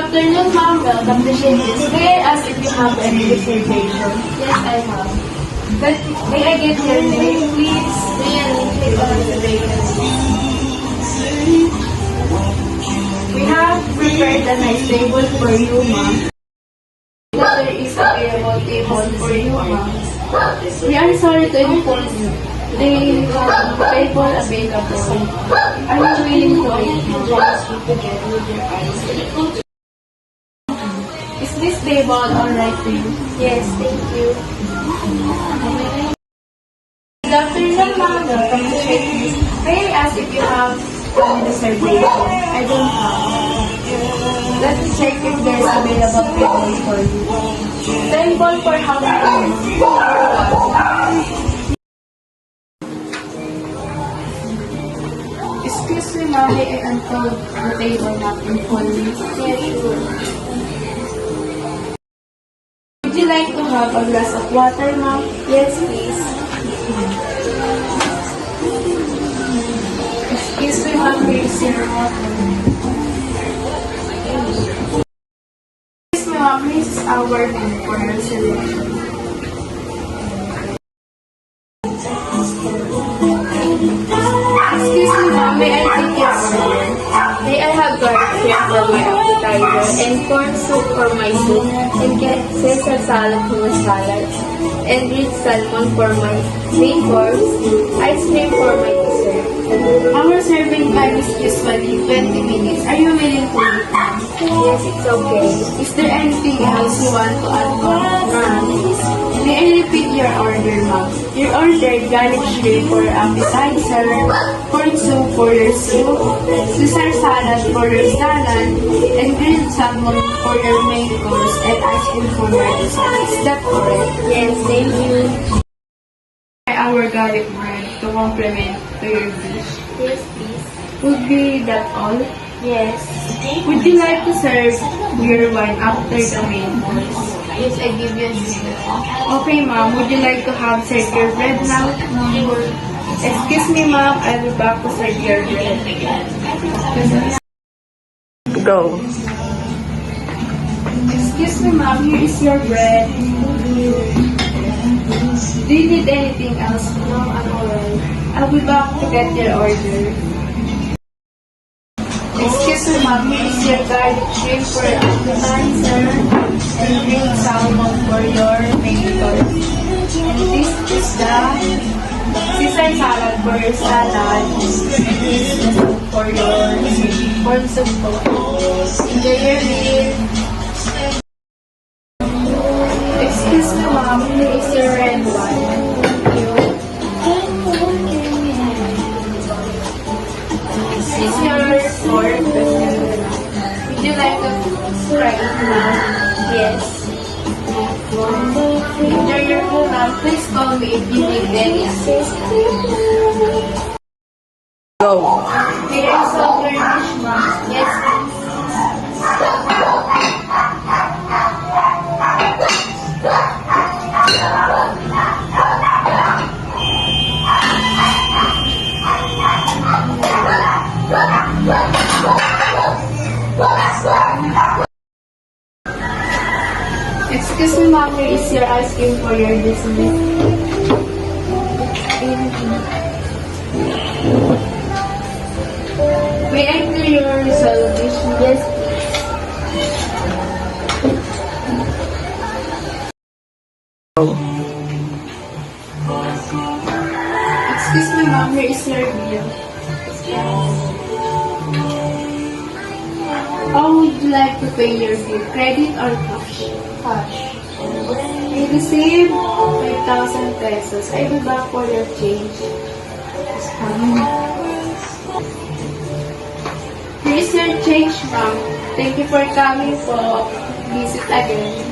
afternoon, ma'am. Welcome to Shades. May I ask if you have any reservation? Yes, I have. But may I get your name, please? May I click on reservation? We have prepared a nice table for you, ma'am. There is available table for you, ma'am. We are sorry to inform you. They have no table available. Are you willing to wait? Is this table alright for you? Yes, thank you. Good afternoon, ma'am. Welcome to Shades. May I ask if you have any reservation? I don't have. Let me check if there's available table for you. Table for how many? Excuse me, ma'am. May I unfold the table napkin for you? Yes, sure. Would you like to have a glass of water, ma'am? Yes, please. Excuse me, ma'am. Here is your water. Excuse me, ma'am. This is our menu for your selection. Excuse me, ma'am. May I take your order? May I have garlic shrimp for my appetizer and corn soup for my soup and get Caesar salad for my salad and grilled salmon for my main course, ice cream for my dessert. Our serving time is usually 20 minutes. Are you willing to wait, ma'am? Yes, it's okay. Is there anything else you want to add, ma'am? May I repeat your order, ma'am? You ordered garlic shrimp for appetizer, corn soup for your soup, Caesar salad for your salad, and grilled salmon for your main course, and ice cream for your dessert. Is that correct? Yes, thank you. Our garlic bread to complement to your dish. Yes, please. Would be that all? Yes. Would you like to serve your wine after the main course? Yes, I give you a drink. Okay, ma'am. Would you like to have served your bread now? Sure. Excuse me, ma'am. I'll be back to serve your bread. Go. Excuse me, ma'am. Here is your bread. Do you need anything else? No, I'm alright. I'll be back to get your order. Excuse me, ma'am. Here is your garlic shrimp for appetizer and grilled salmon for your main course. And this is the Caesar salad for your salad. And this is the soup for your corn soup po. Enjoy your meal. Excuse me, ma'am. Here is your red wine. This is your fork. Would you like to try it now? Yes. Enjoy your food, ma'am. Please call me if you need any assistance. Go. May I solve your dish, ma'am? Yes, please. Excuse me, ma'am. Here is your ice cream for your dessert. May I clear your reservation? Yes, Go. Excuse me, ma'am. Here is your bill. How would you like to pay your bill? Credit or cash? cash. You receive 5,000 pesos. I will back for your change. Here is your change, ma'am. Thank you for coming po. Visit again.